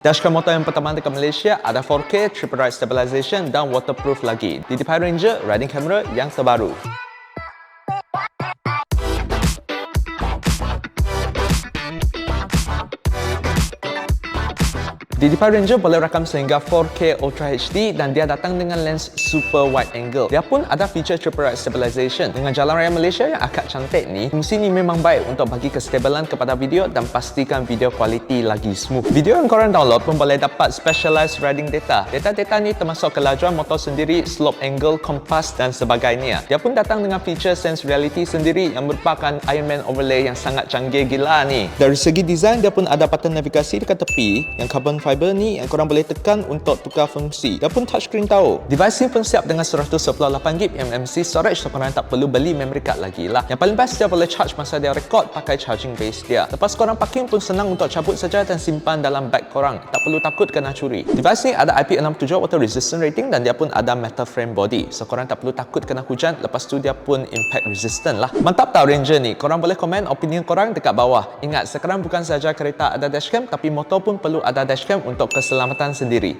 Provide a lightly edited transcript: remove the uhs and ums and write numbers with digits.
Dashcam motor yang pertama dekat Malaysia ada 4K, triple ride stabilization dan waterproof lagi. DDPAI Ranger riding camera yang terbaru. DDPAI Ranger boleh rakam sehingga 4K Ultra HD dan dia datang dengan lens super wide angle. Dia pun ada feature triple ride stabilization. Dengan jalan raya Malaysia yang akak cantik ni, fungsi ni memang baik untuk bagi kestabilan kepada video dan pastikan video kualiti lagi smooth. Video yang korang download pun boleh dapat specialized riding data. Data-data ni termasuk kelajuan motor sendiri, slope angle, kompas dan sebagainya. Dia pun datang dengan feature sense reality sendiri yang merupakan Iron Man overlay yang sangat canggih gila ni. Dari segi design, dia pun ada button navigasi dekat tepi yang carbon fiber ni yang korang boleh tekan untuk tukar fungsi. Dia pun touchscreen tau. Device ni pun siap dengan 128GB MMC storage, so korang tak perlu beli memory card lagi lah. Yang paling best, dia boleh charge masa dia record pakai charging base dia. Lepas korang parking pun senang untuk cabut saja dan simpan dalam bag korang. Tak perlu takut kena curi. Device ni ada IP67 water resistant rating dan dia pun ada metal frame body. So korang tak perlu takut kena hujan, lepas tu dia pun impact resistant lah. Mantap tau Ranger ni. Korang boleh komen opinion korang dekat bawah. Ingat, sekarang bukan saja kereta ada dashcam, tapi motor pun perlu ada dashcam untuk keselamatan sendiri.